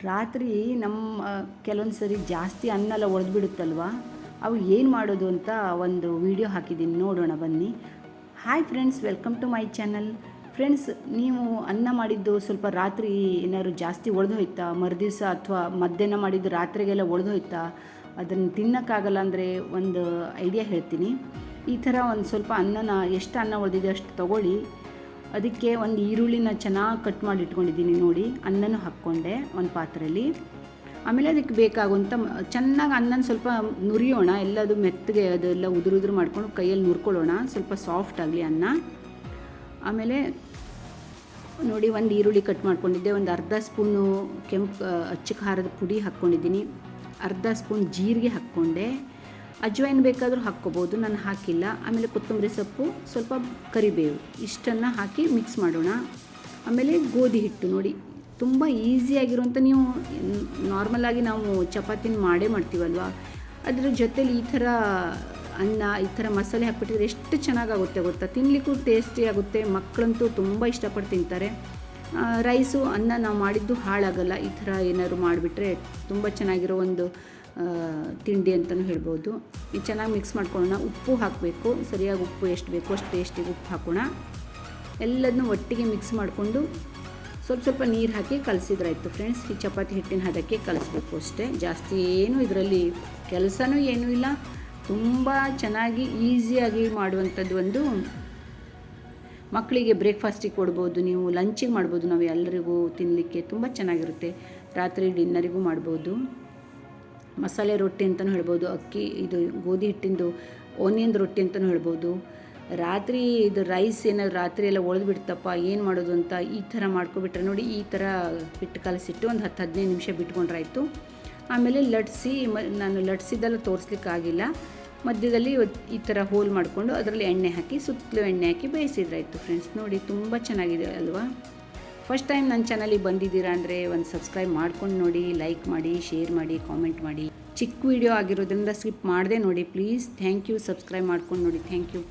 ರಾತ್ರಿ ನಮ್ಮ ಕೆಲವೊಂದು ಸರಿ ಜಾಸ್ತಿ ಅನ್ನ ಎಲ್ಲ ಒಡೆದ್ಬಿಡುತ್ತಲ್ವ, ಅವು ಏನು ಮಾಡೋದು ಅಂತ ಒಂದು ವಿಡಿಯೋ ಹಾಕಿದ್ದೀನಿ, ನೋಡೋಣ ಬನ್ನಿ. Hi friends, welcome to my channel. Friends, ನೀವು ಅನ್ನ ಮಾಡಿದ್ದು ಸ್ವಲ್ಪ ರಾತ್ರಿ ಏನಾದ್ರು ಜಾಸ್ತಿ ಒಡೆದು ಹೋಯ್ತಾ, ಮರುದಿವಸ ಅಥವಾ ಮಧ್ಯಾಹ್ನ ಮಾಡಿದ್ದು ರಾತ್ರಿಗೆಲ್ಲ ಒಡೆದು ಹೋಯ್ತಾ, ಅದನ್ನು ತಿನ್ನೋಕ್ಕಾಗಲ್ಲ ಅಂದರೆ ಒಂದು ಐಡಿಯಾ ಹೇಳ್ತೀನಿ. ಈ ಥರ ಒಂದು ಸ್ವಲ್ಪ ಅನ್ನನ, ಎಷ್ಟು ಅನ್ನ ಉಳಿದಿದೆ ಅಷ್ಟು ತೊಗೊಳ್ಳಿ. ಅದಕ್ಕೆ ಒಂದು ಈರುಳ್ಳಿನ ಚೆನ್ನಾಗಿ ಕಟ್ ಮಾಡಿ ಇಟ್ಕೊಂಡಿದ್ದೀನಿ ನೋಡಿ. ಅನ್ನನೂ ಹಾಕ್ಕೊಂಡೆ ಒಂದು ಪಾತ್ರೆಯಲ್ಲಿ. ಆಮೇಲೆ ಅದಕ್ಕೆ ಬೇಕಾಗುವಂಥ ಚೆನ್ನಾಗಿ ಅನ್ನನ ಸ್ವಲ್ಪ ನುರಿಯೋಣ, ಎಲ್ಲದು ಮೆತ್ತಗೆ ಅದೆಲ್ಲ ಉದುರು ಮಾಡ್ಕೊಂಡು ಕೈಯಲ್ಲಿ ನುರ್ಕೊಳ್ಳೋಣ, ಸ್ವಲ್ಪ ಸಾಫ್ಟ್ ಆಗಲಿ ಅನ್ನ. ಆಮೇಲೆ ನೋಡಿ, ಒಂದು ಈರುಳ್ಳಿ ಕಟ್ ಮಾಡ್ಕೊಂಡಿದ್ದೆ, ಒಂದು ಅರ್ಧ ಸ್ಪೂನು ಕೆಂಪು ಅಚ್ಚ ಖಾರದ ಪುಡಿ ಹಾಕ್ಕೊಂಡಿದ್ದೀನಿ, ಅರ್ಧ ಸ್ಪೂನ್ ಜೀರಿಗೆ ಹಾಕ್ಕೊಂಡೆ, ಅಜ್ವೈನ್ ಬೇಕಾದರೂ ಹಾಕ್ಕೋಬೋದು, ನಾನು ಹಾಕಿಲ್ಲ. ಆಮೇಲೆ ಕೊತ್ತಂಬರಿ ಸೊಪ್ಪು, ಸ್ವಲ್ಪ ಕರಿಬೇವು, ಇಷ್ಟನ್ನು ಹಾಕಿ ಮಿಕ್ಸ್ ಮಾಡೋಣ. ಆಮೇಲೆ ಗೋಧಿ ಹಿಟ್ಟು ನೋಡಿ, ತುಂಬ ಈಸಿಯಾಗಿರುವಂಥ, ನೀವು ನಾರ್ಮಲಾಗಿ ನಾವು ಚಪಾತಿನ ಮಾಡೇ ಮಾಡ್ತೀವಲ್ವ, ಅದರ ಜೊತೇಲಿ ಈ ಥರ ಅನ್ನ, ಈ ಥರ ಮಸಾಲೆ ಹಾಕ್ಬಿಟ್ಟಿದ್ರೆ ಎಷ್ಟು ಚೆನ್ನಾಗಾಗುತ್ತೆ ಗೊತ್ತಾ, ತಿನ್ನಲಿಕ್ಕೂ ಟೇಸ್ಟಿ ಆಗುತ್ತೆ. ಮಕ್ಕಳಂತೂ ತುಂಬ ಇಷ್ಟಪಟ್ಟು ತಿಂತಾರೆ. ರೈಸು, ಅನ್ನ ನಾವು ಮಾಡಿದ್ದು ಹಾಳಾಗಲ್ಲ. ಈ ಥರ ಏನಾದ್ರು ಮಾಡಿಬಿಟ್ರೆ ತುಂಬ ಚೆನ್ನಾಗಿರೋ ಒಂದು ತಿಂಡಿ ಅಂತಲೂ ಹೇಳ್ಬೋದು. ಇದು ಚೆನ್ನಾಗಿ ಮಿಕ್ಸ್ ಮಾಡ್ಕೊಳ್ಳೋಣ. ಉಪ್ಪು ಹಾಕಬೇಕು, ಸರಿಯಾಗಿ ಉಪ್ಪು ಎಷ್ಟು ಬೇಕೋ ಅಷ್ಟು ಟೇಸ್ಟಿಗೆ ಉಪ್ಪು ಹಾಕೋಣ. ಎಲ್ಲದನ್ನೂ ಒಟ್ಟಿಗೆ ಮಿಕ್ಸ್ ಮಾಡಿಕೊಂಡು ಸ್ವಲ್ಪ ಸ್ವಲ್ಪ ನೀರು ಹಾಕಿ ಕಲಸಿದ್ರಾಯ್ತು ಫ್ರೆಂಡ್ಸ್. ಈ ಚಪಾತಿ ಹಿಟ್ಟಿನ ಹದಕ್ಕೆ ಕಲಿಸ್ಬೇಕು ಅಷ್ಟೇ, ಜಾಸ್ತಿ ಏನು ಇದರಲ್ಲಿ ಕೆಲಸನೂ ಏನೂ ಇಲ್ಲ. ತುಂಬ ಚೆನ್ನಾಗಿ ಈಸಿಯಾಗಿ ಮಾಡುವಂಥದ್ದು ಒಂದು, ಮಕ್ಕಳಿಗೆ ಬ್ರೇಕ್ಫಾಸ್ಟಿಗೆ ಕೊಡ್ಬೋದು, ನೀವು ಲಂಚಿಗೆ ಮಾಡ್ಬೋದು, ನಾವು ಎಲ್ಲರಿಗೂ ತಿನ್ನಲಿಕ್ಕೆ ತುಂಬ ಚೆನ್ನಾಗಿರುತ್ತೆ. ರಾತ್ರಿ ಡಿನ್ನರಿಗೂ ಮಾಡ್ಬೋದು. ಮಸಾಲೆ ರೊಟ್ಟಿ ಅಂತಲೂ ಹೇಳ್ಬೋದು, ಇದು ಗೋಧಿ ಹಿಟ್ಟಿಂದು ಓನಿಯನ್ ರೊಟ್ಟಿ ಅಂತಲೂ ಹೇಳ್ಬೋದು. ರಾತ್ರಿ ಇದು ರೈಸ್ ಏನಾದ್ರು ರಾತ್ರಿ ಎಲ್ಲ ಬಿಡ್ತಪ್ಪ, ಏನು ಮಾಡೋದು ಅಂತ ಈ ಥರ ಮಾಡ್ಕೊಬಿಟ್ರೆ ನೋಡಿ, ಈ ಥರ ಹಿಟ್ಟು ಕಲಸಿಟ್ಟು ಒಂದು 10-15 ನಿಮಿಷ ಬಿಟ್ಕೊಂಡ್ರಾಯ್ತು. ಆಮೇಲೆ ಲಟ್ಸಿ, ನಾನು ಲಟ್ಸಿದ್ದೆಲ್ಲ ತೋರಿಸ್ಲಿಕ್ಕಾಗಿಲ್ಲ, ಮಧ್ಯದಲ್ಲಿ ಈ ಥರ ಹೋಲ್ ಮಾಡಿಕೊಂಡು ಅದರಲ್ಲಿ ಎಣ್ಣೆ ಹಾಕಿ, ಸುತ್ತಲೂ ಎಣ್ಣೆ ಹಾಕಿ ಬೇಯಿಸಿದ್ರಾಯ್ತು ಫ್ರೆಂಡ್ಸ್. ನೋಡಿ, ತುಂಬ ಚೆನ್ನಾಗಿದೆ ಅಲ್ವಾ. ಫಸ್ಟ್ ಟೈಮ್ ನನ್ನ ಚಾನಲಿಗೆ ಬಂದಿದ್ದೀರಾ ಅಂದರೆ ಒಂದು ಸಬ್ಸ್ಕ್ರೈಬ್ ಮಾಡ್ಕೊಂಡು ನೋಡಿ, ಲೈಕ್ ಮಾಡಿ, ಶೇರ್ ಮಾಡಿ, ಕಾಮೆಂಟ್ ಮಾಡಿ. ಚಿಕ್ಕ ವಿಡಿಯೋ ಆಗಿರೋದ್ರಿಂದ ಸ್ಕಿಪ್ ಮಾಡದೆ ನೋಡಿ ಪ್ಲೀಸ್. Thank you. ಸಬ್ಸ್ಕ್ರೈಬ್ ಮಾಡ್ಕೊಂಡು ನೋಡಿ. Thank you.